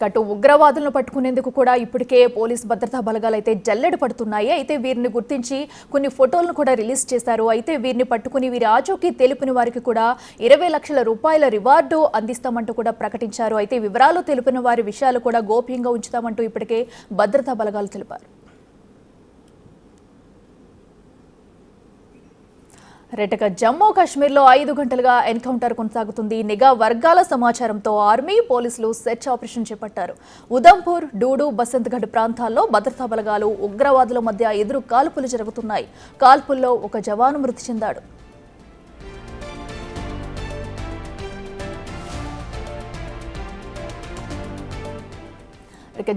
కటు ఉగ్రవాదులను పట్టుకునేందుకు కూడా ఇప్పటికే పోలీస్ భద్రతా బలగాలు అయితే జల్లెడ పడుతున్నాయి. అయితే వీరిని గుర్తించి కొన్ని ఫోటోలను కూడా రిలీజ్ చేశారు. అయితే వీరిని పట్టుకుని వీరి ఆచూకీ తెలిపిన వారికి కూడా 20 లక్షల రూపాయల రివార్డు అందిస్తామంటూ కూడా ప్రకటించారు. అయితే వివరాలు తెలిపిన వారి విషయాలు కూడా గోప్యంగా ఉంచుతామంటూ ఇప్పటికే భద్రతా బలగాలు తెలిపారు. రెటక జమ్మూ కాశ్మీర్లో 5 గంటలుగా ఎన్కౌంటర్ కొనసాగుతుంది. నిఘా వర్గాల సమాచారంతో ఆర్మీ పోలీసులు సెర్చ్ ఆపరేషన్ చేపట్టారు. ఉదంపూర్, డూడు, బసంత్గఢ్ ప్రాంతాల్లో భద్రతా బలగాలు ఉగ్రవాదుల మధ్య ఎదురు కాల్పులు జరుగుతున్నాయి. కాల్పుల్లో ఒక జవాను మృతి చెందాడు.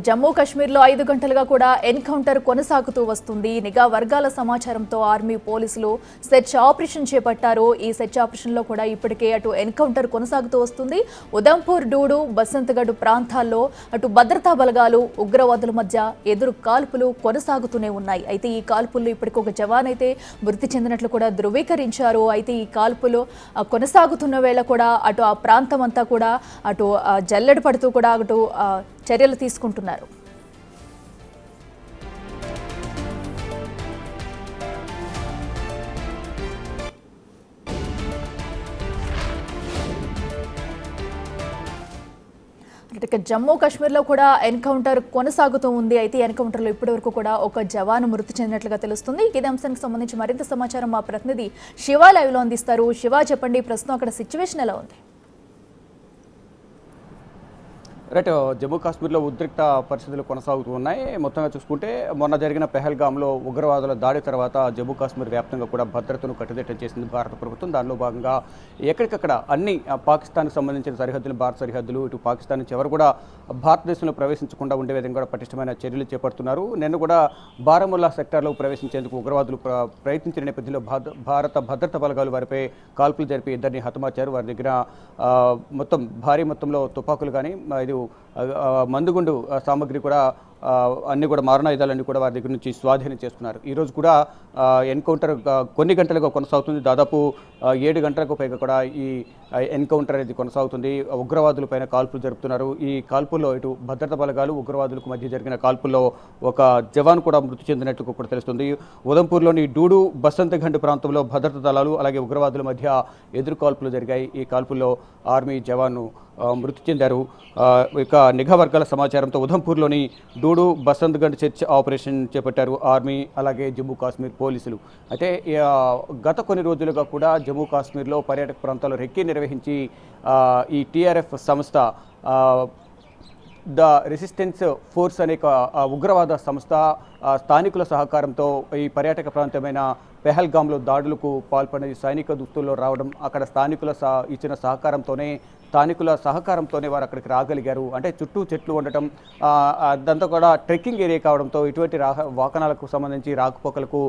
జమ్మూ కాశ్మీర్లో 5 గంటలుగా కూడా ఎన్కౌంటర్ కొనసాగుతూ వస్తుంది. నిఘా వర్గాల సమాచారంతో ఆర్మీ పోలీసులు సెర్చ్ ఆపరేషన్ చేపట్టారు. ఈ సెర్చ్ ఆపరేషన్లో కూడా ఇప్పటికే అటు ఎన్కౌంటర్ కొనసాగుతూ వస్తుంది. ఉదంపూర్, డూడు, బసంత్గఢ్ ప్రాంతాల్లో అటు భద్రతా బలగాలు ఉగ్రవాదుల మధ్య ఎదురు కాల్పులు కొనసాగుతూనే ఉన్నాయి. అయితే ఈ కాల్పుల్లో ఇప్పటికి ఒక జవాన్ అయితే మృతి చెందినట్లు కూడా ధృవీకరించారు. అయితే ఈ కాల్పులు కొనసాగుతున్న వేళ కూడా అటు ఆ ప్రాంతం అంతా కూడా అటు జల్లెడ పడుతూ కూడా అటు చర్యలు తీసుకుంటున్నారు. జమ్మూ కాశ్మీర్లో కూడా ఎన్కౌంటర్ కొనసాగుతూ ఉంది. అయితే ఎన్కౌంటర్లో ఇప్పటివరకు కూడా ఒక జవాను మృతి చెందినట్లుగా తెలుస్తుంది. ఇదే అంశానికి సంబంధించి మరింత సమాచారం మా ప్రతినిధి శివ లైవ్లో అందిస్తారు. శివ, చెప్పండి, ప్రస్తుతం అక్కడ సిచ్యువేషన్ ఎలా ఉంది? రైట్, జమ్మూ కాశ్మీర్లో ఉద్రిక్త పరిస్థితులు కొనసాగుతూ ఉన్నాయి. మొత్తంగా చూసుకుంటే మొన్న జరిగిన పెహల్గాంలో ఉగ్రవాదుల దాడి తర్వాత జమ్మూ కాశ్మీర్ వ్యాప్తంగా కూడా భద్రతను కట్టుదిట్టం చేసింది భారత ప్రభుత్వం. దానిలో భాగంగా ఎక్కడికక్కడ అన్ని పాకిస్తాన్కి సంబంధించిన సరిహద్దులు, భారత సరిహద్దులు, ఇటు పాకిస్తాన్ నుంచి ఎవరు కూడా భారతదేశంలో ప్రవేశించకుండా ఉండే విధంగా కూడా పటిష్టమైన చర్యలు చేపడుతున్నారు. నిన్న కూడా బారాముల్లా సెక్టార్లో ప్రవేశించేందుకు ఉగ్రవాదులు ప్రయత్నించిన నేపథ్యంలో భారత భద్రతా బలగాలు వారిపై కాల్పులు జరిపి ఇద్దరిని హతమార్చారు. వారి దగ్గర మొత్తం భారీ మొత్తంలో తుపాకులు కానీ మందుగుండు సామగ్రి కూడా అన్ని కూడా మారణాయుధాలన్నీ కూడా వారి దగ్గర నుంచి స్వాధీనం చేసుకున్నారు. ఈరోజు కూడా ఎన్కౌంటర్ కొన్ని గంటలుగా కొనసాగుతుంది. దాదాపు 7 గంటలకు పైగా కూడా ఈ ఎన్కౌంటర్ అనేది కొనసాగుతుంది. ఉగ్రవాదులపైన కాల్పులు జరుపుతున్నారు. ఈ కాల్పుల్లో ఇటు భద్రతా బలగాలు ఉగ్రవాదులకు మధ్య జరిగిన కాల్పుల్లో ఒక జవాన్ కూడా మృతి చెందినట్టు కూడా తెలుస్తుంది. ఉదంపూర్లోని డూడు, బసంత్గఢ్ ప్రాంతంలో భద్రతా దళాలు అలాగే ఉగ్రవాదుల మధ్య ఎదురు కాల్పులు జరిగాయి. ఈ కాల్పుల్లో ఆర్మీ జవాను మృతి చెందారు. ఇక నిఘా వర్గాల సమాచారంతో ఉదంపూర్లోని డూడు, బసంత్గఢ్ సెర్చ్ ఆపరేషన్ చేపట్టారు ఆర్మీ అలాగే జమ్మూ కాశ్మీర్ పోలీసులు. అయితే గత కొన్ని రోజులుగా కూడా జమ్మూ కాశ్మీర్లో పర్యాటక ప్రాంతాల్లో రెక్కీ నిర్వహించి ఈ టీఆర్ఎఫ్ సంస్థ ద రెసిస్టెన్స్ ఫోర్స్ అనే ఉగ్రవాద సంస్థ స్థానికుల సహకారంతో ఈ పర్యాటక ప్రాంతమైన పెహల్గాంలో దాడులకు పాల్పడిన సైనిక దుస్తుల్లో రావడం, అక్కడ స్థానికుల ఇచ్చిన సహకారంతోనే వారు అక్కడికి రాగలిగారు. అంటే చుట్టూ చెట్లు ఉండటం, అదంతా కూడా ట్రెక్కింగ్ ఏరియా కావడంతో ఇటువంటి వాహనాలకు సంబంధించి రాకపోకలకు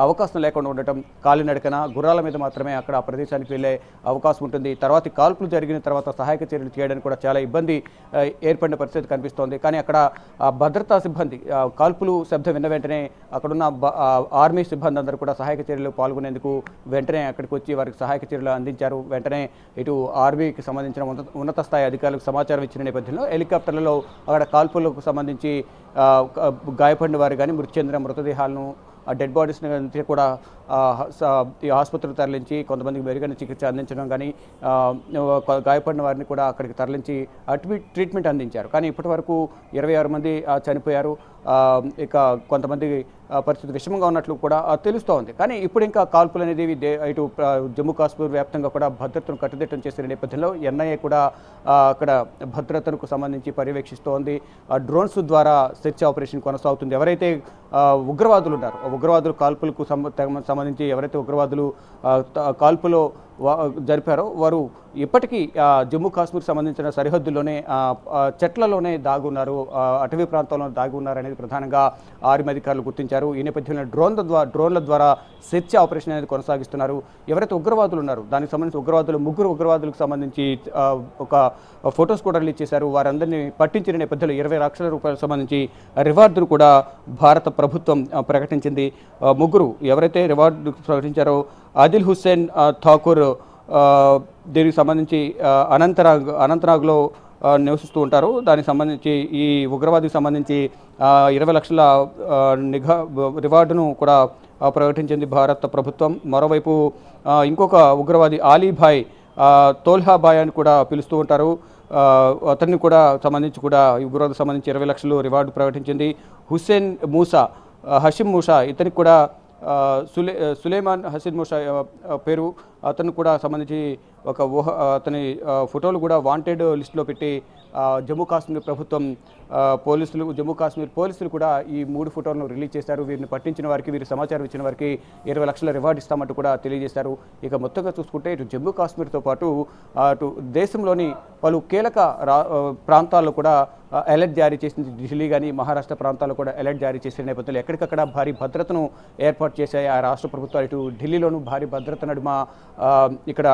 అవకాశం లేకుండా ఉండటం, కాలినడకన గుర్రాల మీద మాత్రమే అక్కడ ఆ ప్రదేశానికి వెళ్ళే అవకాశం ఉంటుంది. తర్వాత కాల్పులు జరిగిన తర్వాత సహాయక చర్యలు చేయడానికి కూడా చాలా ఇబ్బంది ఏర్పడిన పరిస్థితి కనిపిస్తోంది. కానీ అక్కడ భద్రతా సిబ్బంది కాల్పులు శబ్దం విన్న వెంటనే అక్కడున్న ఆర్మీ సిబ్బంది అందరూ కూడా సహాయక చర్యలు పాల్గొనేందుకు వెంటనే అక్కడికి వచ్చి వారికి సహాయక చర్యలు అందించారు. వెంటనే ఇటు ఆర్మీకి సంబంధించిన ఉన్నత స్థాయి అధికారులకు సమాచారం ఇచ్చిన నేపథ్యంలో హెలికాప్టర్లలో అక్కడ కాల్పులకు సంబంధించి గాయపడిన వారు కానీ మృతి చెందిన మృతదేహాలను డెడ్ బాడీస్ని కూడా ఈ ఆసుపత్రికి తరలించి కొంతమందికి మెరుగైన చికిత్స అందించడం కానీ గాయపడిన వారిని కూడా అక్కడికి తరలించి ట్రీట్మెంట్ అందించారు. కానీ ఇప్పటి వరకు 26 మంది చనిపోయారు. ఇక కొంతమంది పరిస్థితి విషమంగా ఉన్నట్లు కూడా తెలుస్తోంది. కానీ ఇప్పుడు ఇంకా కాల్పులు అనేది ఇటు జమ్మూ కాశ్మీర్ వ్యాప్తంగా కూడా భద్రతను కట్టుదిట్టం చేసిన నేపథ్యంలో ఎన్ఐఏ కూడా అక్కడ భద్రతకు సంబంధించి పర్యవేక్షిస్తోంది. డ్రోన్స్ ద్వారా సెర్చ్ ఆపరేషన్ కొనసాగుతుంది. ఎవరైతే ఉగ్రవాదులు ఉన్నారో ఉగ్రవాదులు కాల్పులకు సంబంధించి ఎవరైతే ఉగ్రవాదులు కాల్పులో జరిపారో వారు ఇప్పటికీ జమ్మూ కాశ్మీర్ సంబంధించిన సరిహద్దుల్లోనే చెట్లలోనే దాగున్నారు, అటవీ ప్రాంతంలో దాగి ఉన్నారు అనేది ప్రధానంగా ఆర్మీ అధికారులు గుర్తించారు. ఈ నేపథ్యంలో డ్రోన్ల ద్వారా సెర్చ్ ఆపరేషన్ అనేది కొనసాగిస్తున్నారు. ఎవరైతే ఉగ్రవాదులు ఉన్నారో దానికి సంబంధించి ముగ్గురు ఉగ్రవాదులకు సంబంధించి ఒక ఫొటోస్ కూడా రిలీజ్ చేశారు. వారందరినీ పట్టించిన నేపథ్యంలో 20 లక్షల రూపాయలకు సంబంధించి రివార్డును కూడా భారత ప్రభుత్వం ప్రకటించింది. ముగ్గురు ఎవరైతే రివార్డు ప్రకటించారో ఆదిల్ హుస్సేన్ ఠాకూర్, దీనికి సంబంధించి అనంతనాగ్లో నివసిస్తూ ఉంటారు. దానికి సంబంధించి ఈ ఉగ్రవాదికి సంబంధించి 20 లక్షల నిఘా రివార్డును కూడా ప్రకటించింది భారత ప్రభుత్వం. మరోవైపు ఇంకొక ఉగ్రవాది ఆలీభాయ్ తోల్హాబాయ్ అని కూడా పిలుస్తూ ఉంటారు. అతన్ని కూడా సంబంధించి కూడా ఈ ఉగ్రవాదికి సంబంధించి 20 లక్షలు రివార్డు ప్రకటించింది. హుస్సేన్ మూసా హషీం మూసా ఇతనికి కూడా సులేమాన్ హసీన్ మూసా పేరు, అతను కూడా సంబంధించి ఒక అతని ఫోటోలు కూడా వాంటెడ్ లిస్టులో పెట్టి జమ్మూ కాశ్మీర్ ప్రభుత్వం జమ్మూ కాశ్మీర్ పోలీసులు కూడా ఈ 3 ఫోటోలను రిలీజ్ చేశారు. వీరిని పట్టించిన వారికి, వీరి సమాచారం ఇచ్చిన వారికి 20 లక్షల రివార్డు ఇస్తామంటూ కూడా తెలియజేశారు. ఇక మొత్తంగా చూసుకుంటే ఇటు జమ్మూ కాశ్మీర్తో పాటు అటు దేశంలోని పలు కీలక ప్రాంతాల్లో కూడా అలర్ట్ జారీ చేసింది. ఢిల్లీ కానీ మహారాష్ట్ర ప్రాంతాల్లో కూడా అలర్ట్ జారీ చేసిన నేపథ్యంలో ఎక్కడికక్కడ భారీ భద్రతను ఏర్పాటు చేశాయి ఆ రాష్ట్ర ప్రభుత్వాలు. ఇటు ఢిల్లీలోనూ భారీ భద్రత నడుమ ఇక్కడ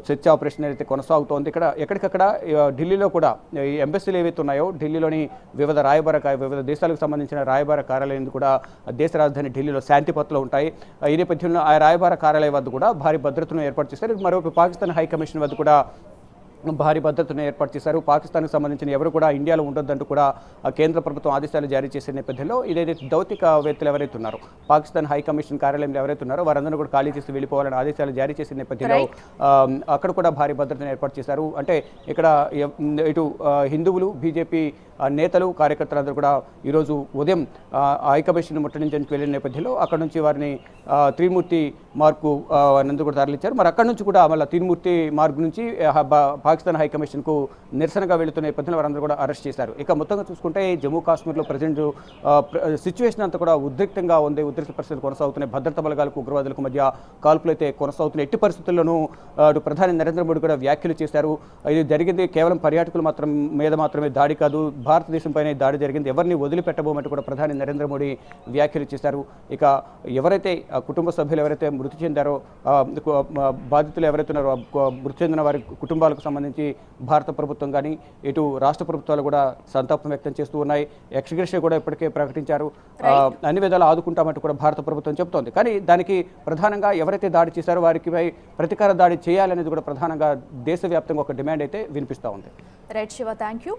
సెర్చ్ ఆపరేషన్ అయితే కొనసాగుతోంది. ఇక్కడ ఎక్కడికక్కడ ఢిల్లీలో కూడా ఈ ఎంబసీలు ఏవైతే ఉన్నాయో ఢిల్లీలోని వివిధ దేశాలకు సంబంధించిన రాయబార కార్యాలయం కూడా దేశ రాజధాని ఢిల్లీలో శాంతిపత్లో ఉంటాయి. ఈ నేపథ్యంలో ఆ రాయబార కార్యాలయం వద్ద కూడా భారీ భద్రతను ఏర్పాటు చేశారు. మరొక పాకిస్తాన్ హై కమిషన్ వద్ద కూడా భారీ భద్రతను ఏర్పాటు చేశారు. పాకిస్తాన్కు సంబంధించిన ఎవరు కూడా ఇండియాలో ఉండొద్దంటూ కూడా కేంద్ర ప్రభుత్వం ఆదేశాలు జారీ చేసే నేపథ్యంలో ఇదైతే దౌత్యవేత్తలు ఎవరైతే ఉన్నారో పాకిస్తాన్ హై కమిషన్ కార్యాలయంలో ఎవరైతే ఉన్నారో వారందరూ కూడా ఖాళీ చేసి వెళ్ళిపోవాలని ఆదేశాలు జారీ చేసే నేపథ్యంలో అక్కడ కూడా భారీ భద్రతను ఏర్పాటు చేశారు. అంటే ఇక్కడ ఇటు హిందువులు, బీజేపీ నేతలు, కార్యకర్తలందరూ కూడా ఈరోజు ఉదయం హై కమిషన్ ముట్టడించడానికి వెళ్ళిన నేపథ్యంలో అక్కడ నుంచి వారిని త్రిమూర్తి మార్కు నందు కూడా తరలించారు. మరి అక్కడ నుంచి కూడా మళ్ళీ త్రిమూర్తి మార్గ్ నుంచి పాకిస్తాన్ హై కమిషన్కు నిరసనగా వెళుతున్న నేపథ్యంలో వారందరూ కూడా అరెస్ట్ చేశారు. ఇక మొత్తంగా చూసుకుంటే జమ్మూ కాశ్మీర్లో ప్రజెంట్ సిచ్యువేషన్ అంతా కూడా ఉద్రిక్తంగా ఉంది. ఉద్రిక్త పరిస్థితులు కొనసాగుతున్నాయి. భద్రతా బలగాలకు, ఉగ్రవాదులకు మధ్య కాల్పులు అయితే కొనసాగుతున్నాయి. ఎట్టి పరిస్థితుల్లోనూ ప్రధాని నరేంద్ర మోడీ కూడా వ్యాఖ్యలు చేశారు. ఇది జరిగింది కేవలం పర్యాటకుల మీద మాత్రమే దాడి కాదు, భారతదేశంపైనే దాడి జరిగింది, ఎవరిని వదిలిపెట్టబోమంటూ కూడా ప్రధాని నరేంద్ర మోడీ వ్యాఖ్యలు చేశారు. ఇక ఎవరైతే కుటుంబ సభ్యులు ఎవరైతే మృతి చెందారో, బాధితులు ఎవరైతే ఉన్నారో మృతి చెందిన వారి కుటుంబాలకు సంబంధించి భారత ప్రభుత్వం కానీ ఇటు రాష్ట్ర ప్రభుత్వాలు కూడా సంతాపం వ్యక్తం చేస్తూ ఉన్నాయి. ఎక్స్గ్రేషియా కూడా ఇప్పటికే ప్రకటించారు. అన్ని విధాలు ఆదుకుంటామంటూ కూడా భారత ప్రభుత్వం చెబుతోంది. కానీ దానికి ప్రధానంగా ఎవరైతే దాడి చేశారో వారికి ప్రతీకార దాడి చేయాలనేది కూడా ప్రధానంగా దేశవ్యాప్తంగా ఒక డిమాండ్ అయితే వినిపిస్తూ ఉంది. Right Shiva, thank you.